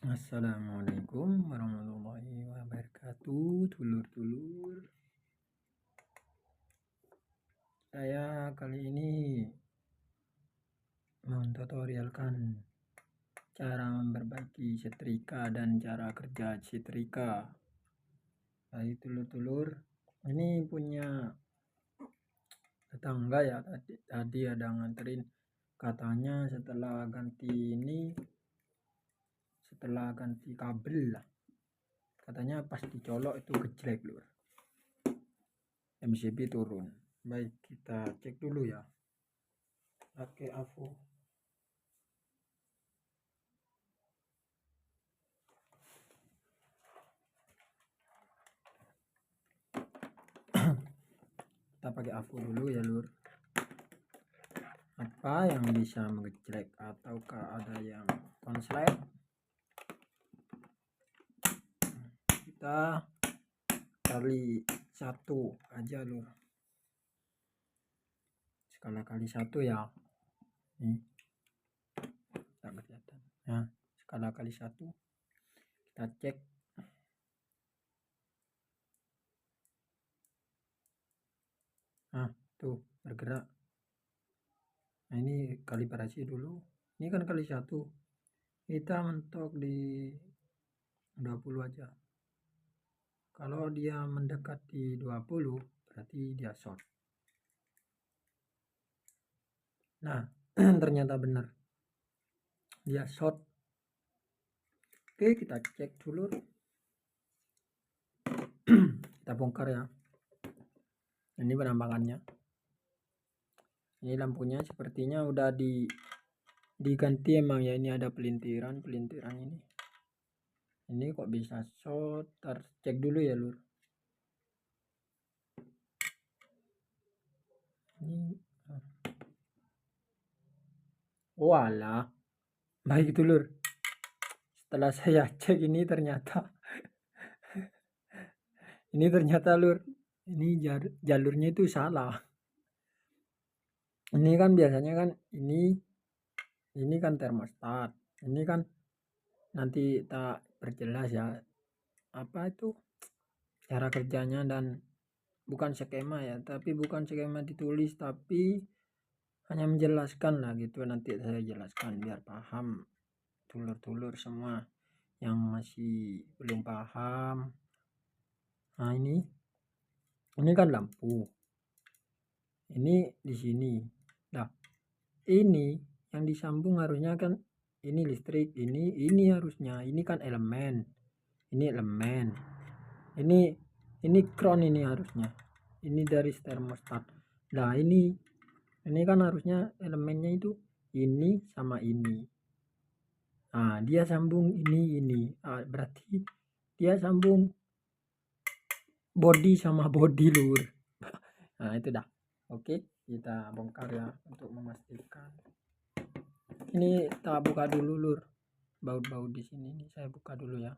Assalamualaikum warahmatullahi wabarakatuh, dulur-dulur. Saya kali ini tutorialkan cara memperbaiki setrika dan cara kerja setrika. Baik dulur-dulur, ini punya tetangga ya, tadi ada nganterin, katanya setelah ganti kabel lah, katanya pas dicolok itu gejlek lur, MCB turun. Baik, kita cek dulu ya pakai AVO. Kita pakai AVO dulu ya lur. Apa yang bisa mengejlek ataukah ada yang konslet, kita kali 1 aja lur, skala kali 1 ya. Nih tak kelihatan. Nah, skala kali 1 kita cek. Nah tuh bergerak. Nah ini kalibrasi dulu, ini kan kali 1, kita mentok di 20 aja. Kalau dia mendekati 20 berarti dia short. Nah ternyata benar dia short. Oke, kita cek dulu. Kita bongkar ya. Ini penampakannya. Ini lampunya sepertinya udah diganti emang ya. Ini ada pelintiran ini. Ini kok bisa short? Cek dulu ya lur. Ini walah, baik itu lur. Setelah saya cek ini ternyata lur, ini jalurnya itu salah. Ini kan biasanya kan ini kan termostat. Ini kan nanti tak perjelas ya apa itu cara kerjanya, dan bukan skema ya, tapi bukan skema ditulis, tapi hanya menjelaskan lah gitu. Nanti saya jelaskan biar paham dulur-dulur semua yang masih belum paham. Nah ini kan lampu, ini di sini. Nah ini yang disambung harusnya kan ini listrik, ini harusnya ini kan elemen, ini crown, ini harusnya ini dari termostat. Nah ini kan harusnya elemennya itu ini sama ini. Nah dia sambung ini. Berarti dia sambung body sama body lur. Nah itu dah. Oke, kita bongkar ya untuk memastikan. Ini kita buka dulu lur, baut-baut di sini nih saya buka dulu ya.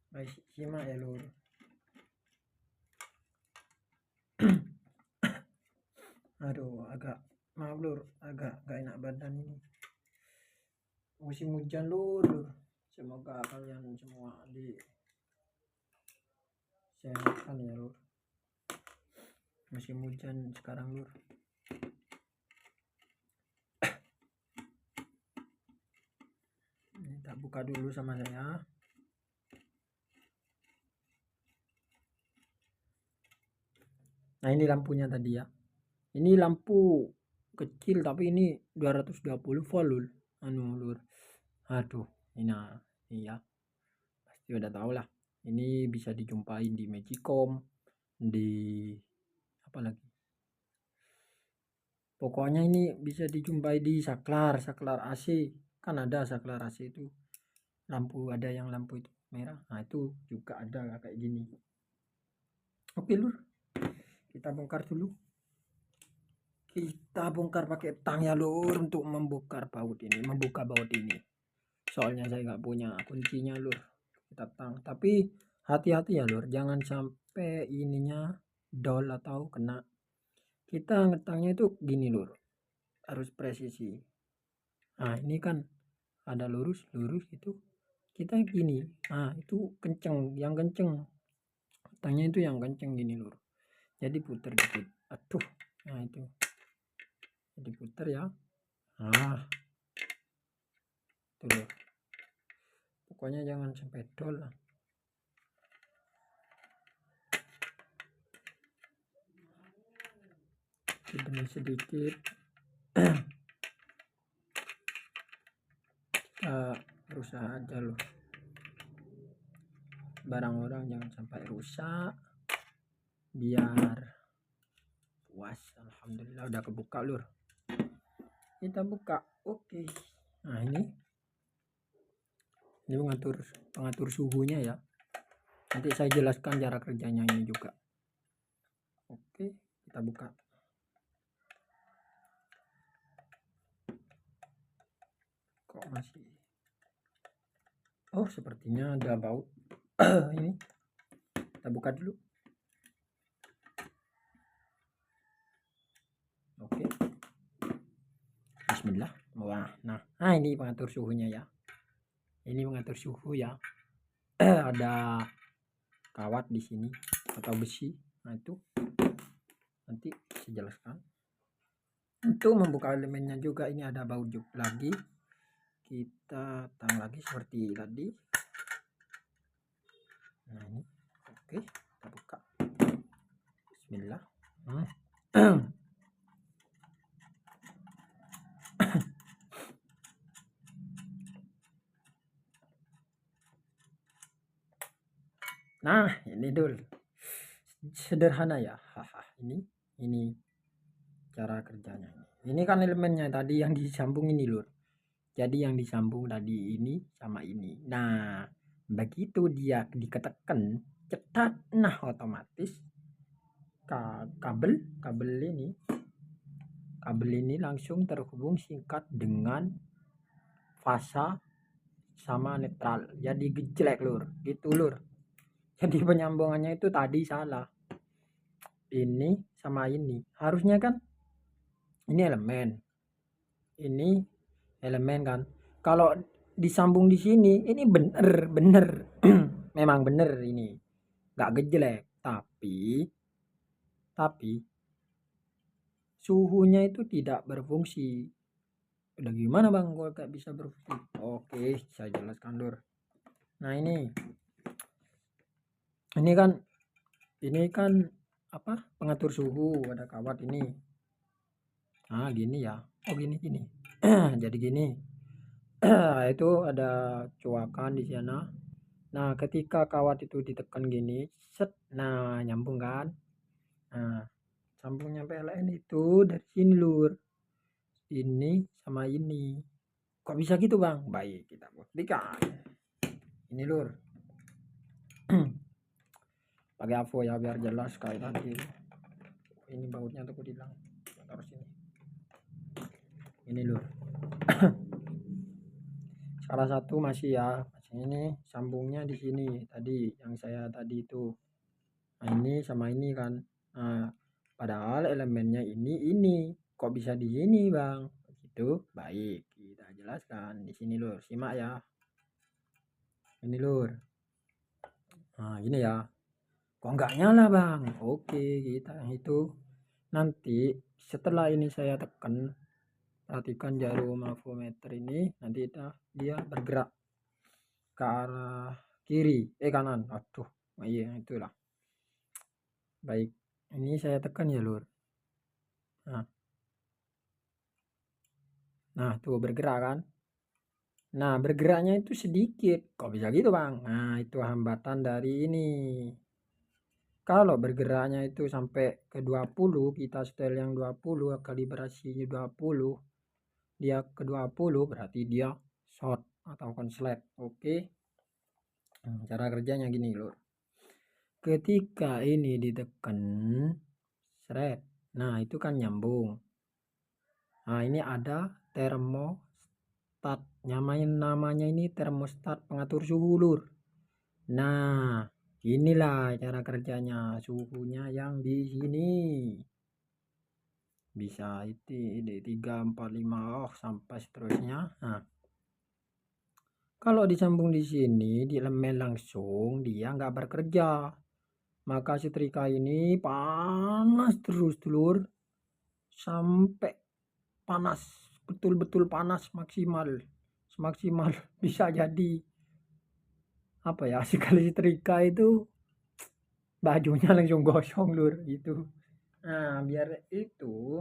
Baik, simak ya lur. Aduh, maaf lur, agak gak enak badan ini. Musim hujan lur. Semoga kalian semua disehatkan ya lur. Musim hujan sekarang lur. Ini tak buka dulu sama saya. Nah ini lampunya tadi ya. Ini lampu kecil tapi ini 220 volt lur. Lur. Aduh, ini iya. Pasti udah tahu lah. Ini bisa dijumpai di Magicom, di apa lagi? Pokoknya ini bisa dijumpai di saklar AC. Kan ada saklar AC itu. Lampu, ada yang lampu itu merah. Nah, itu juga ada kayak gini. Oke, lur. Kita bongkar dulu. Kita bongkar pakai tang ya, lur, untuk membuka baut ini. Soalnya saya nggak punya kuncinya, lur. Kita tang. Tapi hati-hati ya, lur. Jangan sampai ininya dol atau kena. Kita ngetangnya itu gini lur, harus presisi. Nah ini kan ada lurus itu kita gini, nah itu kenceng, yang kenceng tanya itu yang kenceng gini lur, jadi puter dikit, aduh, nah itu jadi puter ya, nah itu lur, pokoknya jangan sampai dol lah. Benih sedikit berusaha aja loh, barang orang jangan sampai rusak, biar puas. Alhamdulillah udah kebuka lur, kita buka. Oke, nah ini pengatur suhunya ya, nanti saya jelaskan cara kerjanya ini juga. Oke, kita buka. Kok masih, oh sepertinya ada baut. Ini kita buka dulu. Oke, bismillah. Wah, nah ini pengatur suhunya ya, ini pengatur suhu ya. Ada kawat di sini atau besi, nah itu nanti saya jelaskan. Untuk membuka elemennya juga ini ada baut juga lagi, kita tang lagi seperti tadi. Nah ini oke, kita buka. Bismillah. Nah ini dul, sederhana ya. Haha, ini cara kerjanya. Ini kan elemennya tadi yang disambung ini lur, jadi yang disambung tadi ini sama ini. Nah begitu dia diketekan cetak, nah otomatis kabel ini langsung terhubung singkat dengan fasa sama netral, jadi gejlek lur, gitu lur. Jadi penyambungannya itu tadi salah, ini sama ini harusnya kan ini elemen kan, kalau disambung di sini ini bener memang bener ini nggak gejlek, tapi suhunya itu tidak berfungsi. Udah gimana bang kalau gak bisa berfungsi? Oke, saya jelaskan lur. Nah ini kan apa, pengatur suhu, ada kawat ini. Nah gini ya, oh gini jadi gini. Itu ada coakan di sana. Nah ketika kawat itu ditekan gini set, nah nyambung kan. Nah sambungnya PLN itu dari sini lur, ini sama ini. Kok bisa gitu bang? Baik, kita buktikan. Ini lur, pakai avo ya biar jelas kayak tadi. Ini bautnya tuh hilang, taruh sini. Ini lur. Salah satu masih ya, ini sambungnya di sini tadi yang saya tadi itu. Nah ini sama ini kan. Nah padahal elemennya ini kok bisa di sini bang? Begitu. Baik, kita jelaskan di sini lur, simak ya. Ini lur. Nah ini ya, kok nggak nyala bang? Oke, kita itu nanti setelah ini saya tekan, perhatikan jarum avometer ini, nanti dia bergerak ke arah kiri, kanan. Aduh, iya itulah. Baik, ini saya tekan ya lur. Nah tuh bergerak kan. Nah bergeraknya itu sedikit, kok bisa gitu bang? Nah itu hambatan dari ini. Kalau bergeraknya itu sampai ke 20, kita setel yang 20, kalibrasinya 20, dia ke 20 berarti dia short atau konslet. Oke. Cara kerjanya gini lur, ketika ini ditekan seret, nah itu kan nyambung. Nah ini ada termostat, namanya ini termostat pengatur suhu lur. Nah inilah cara kerjanya, suhunya yang di sini. bisa itu 3, 4, 5 sampai seterusnya. Nah, kalau disambung di sini di elemen langsung dia nggak bekerja, maka setrika ini panas terus telur sampai panas, betul-betul panas maksimal bisa jadi apa ya, sekali setrika itu bajunya langsung gosong lur gitu. Nah biar itu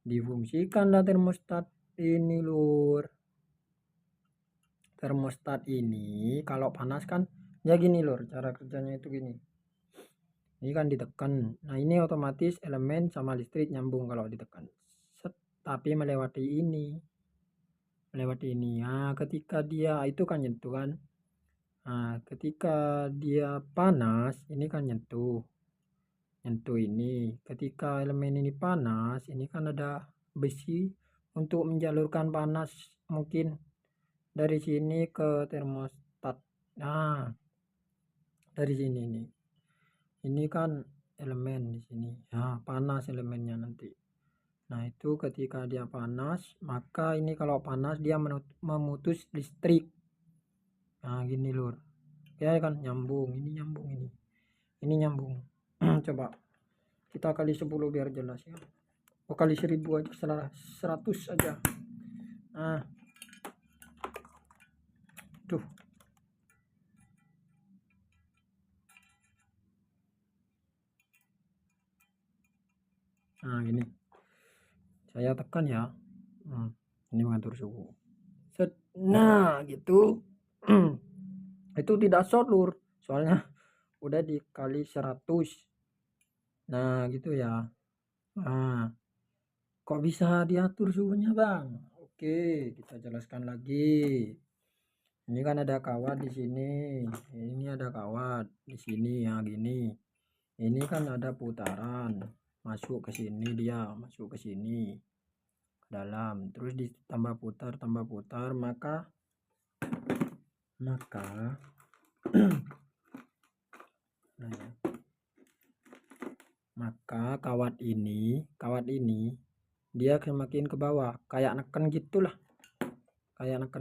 difungsikanlah termostat ini lur. Termostat ini kalau panas kan ya gini lur, cara kerjanya itu gini. Ini kan ditekan, nah ini otomatis elemen sama listrik nyambung kalau ditekan. Set, tapi melewati ini nah ketika dia itu kan nyentuh kan. Nah ketika dia panas ini kan nyentuh ini. Ketika elemen ini panas ini kan ada besi untuk menjalurkan panas mungkin dari sini ke termostat. Nah dari sini nih, ini kan elemen di sini, nah panas elemennya nanti. Nah itu ketika dia panas maka ini kalau panas dia memutus listrik. Nah gini lur ya kan, nyambung ini nyambung. Coba kita kali 10 biar jelas ya. Oh kali 1000 aja, 100 aja. Nah tuh, nah gini saya tekan ya. Ini mengatur suhu. Set. Nah gitu. Itu tidak short lur, soalnya udah dikali 100. Nah gitu ya. Nah kok bisa diatur suhunya bang? Oke kita jelaskan lagi. Ini kan ada kawat di sini, ini ada kawat di sini ya gini. Ini kan ada putaran masuk ke sini, dia masuk ke sini ke dalam, terus ditambah putar maka nah ya, maka kawat ini dia semakin ke bawah kayak neken gitulah,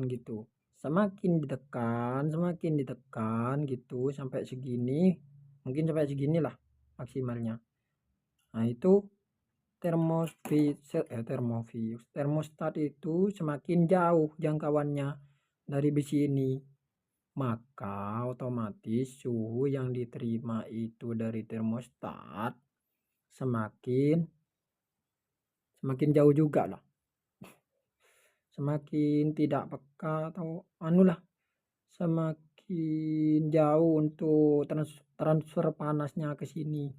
gitu. Semakin ditekan gitu sampai segini, mungkin sampai segini lah maksimalnya. Nah itu termostat itu semakin jauh jangkauannya dari besi ini, maka otomatis suhu yang diterima itu dari termostat semakin jauh juga lah, semakin tidak peka atau anulah, semakin jauh untuk transfer panasnya ke sini,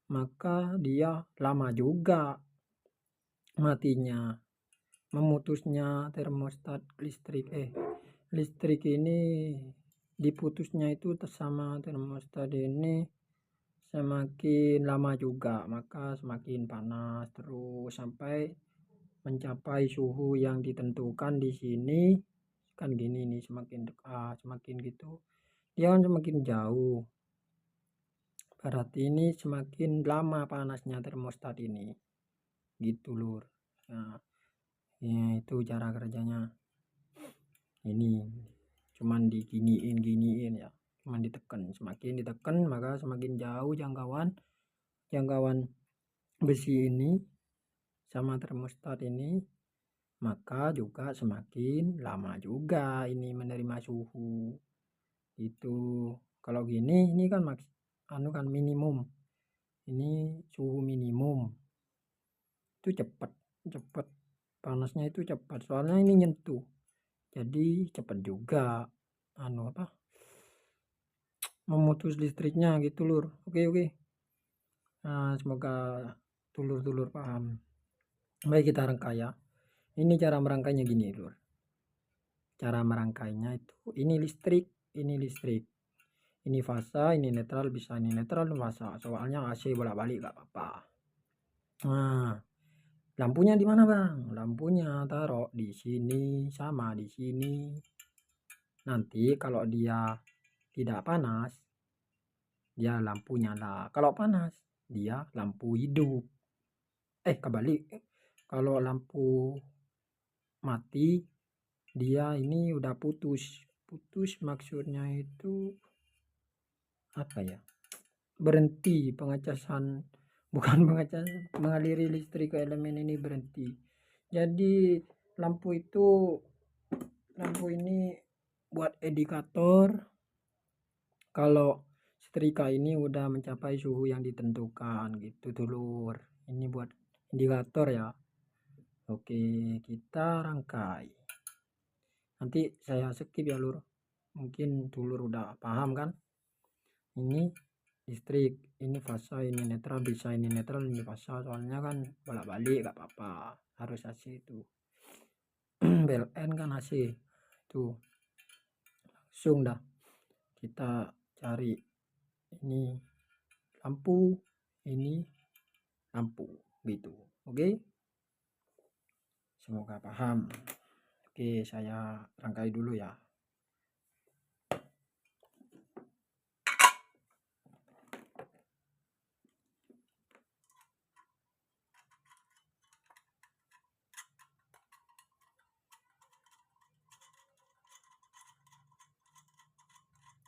maka dia lama juga matinya, memutusnya termostat listrik ini diputusnya itu sama termostat ini semakin lama juga, maka semakin panas terus sampai mencapai suhu yang ditentukan di sini kan gini nih, semakin dekat semakin gitu dia kan semakin jauh, berarti ini semakin lama panasnya termostat ini gitu lur. Nah ya itu cara kerjanya. Ini cuman diginiin ya, cuman ditekan, semakin ditekan maka semakin jauh jangkauan besi ini sama termostat ini, maka juga semakin lama juga ini menerima suhu itu. Kalau gini ini kan kan minimum, ini suhu minimum itu cepat panasnya itu cepat, soalnya ini nyentuh jadi cepat juga memutus listriknya gitu lur. Oke. Nah semoga dulur paham. Baik kita rangkai ya. Ini cara merangkainya gini lur, cara merangkainya itu ini listrik ini fasa, ini netral, bisa ini netral fasa, soalnya AC bolak-balik gak apa-apa. Nah lampunya di mana bang? Lampunya taruh di sini sama di sini. Nanti kalau dia tidak panas dia lampu nyala, kalau panas dia lampu hidup kebalik, kalau lampu mati dia ini udah putus maksudnya itu apa ya, berhenti pengecasan, bukan pengecasan, mengaliri listrik ke elemen ini berhenti. Jadi lampu ini buat indikator kalau setrika ini udah mencapai suhu yang ditentukan gitu dulur. Ini buat indikator ya. Oke, kita rangkai. Nanti saya skip ya lur. Mungkin dulur udah paham kan? Ini listrik, ini fasa, ini netral, bisa ini netral, ini fasa, soalnya kan bolak-balik gak apa-apa, harus AC itu. BLN kan AC itu. Langsung dah kita cari ini lampu, ini lampu gitu. Oke, semoga paham. Oke, saya rangkai dulu ya.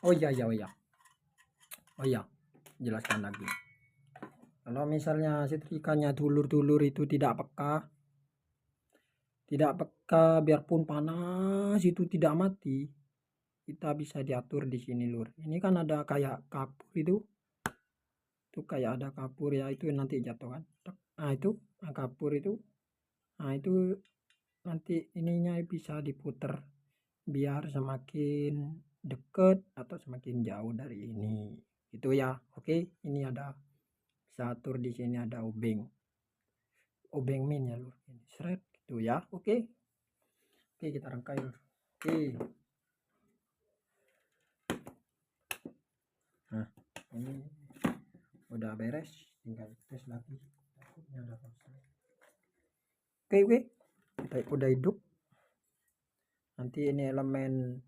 Oh iya, jelaskan lagi. Kalau misalnya setrikanya dulur-dulur itu tidak peka, biarpun panas itu tidak mati, kita bisa diatur di sini lur. Ini kan ada kayak kapur itu kayak ada kapur ya, itu nanti jatuh kan. Nah itu kapur itu, nah itu nanti ininya bisa diputer biar semakin deket atau semakin jauh dari ini itu ya. Oke, ini ada bisa atur di sini, ada obeng min ya lur, ini seret gitu ya. Oke, kita rangkai lur. Oke, nah ini udah beres, tinggal tes lagi takutnya ada pasal. Oke, kita udah hidup. Nanti ini elemen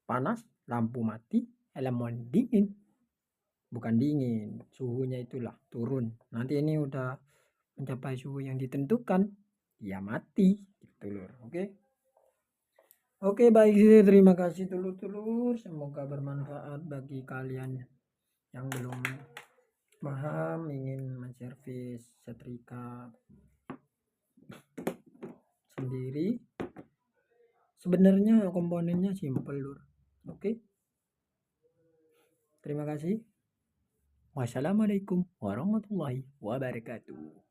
panas, lampu mati, elemen dingin, bukan dingin, suhunya itulah turun. Nanti ini udah mencapai suhu yang ditentukan, ya mati gitu lur. Oke, baik, terima kasih telur-telur, semoga bermanfaat bagi kalian yang belum paham ingin menservis setrika sendiri. Sebenarnya komponennya simple lur. Oke, terima kasih. Wassalamualaikum warahmatullahi wabarakatuh.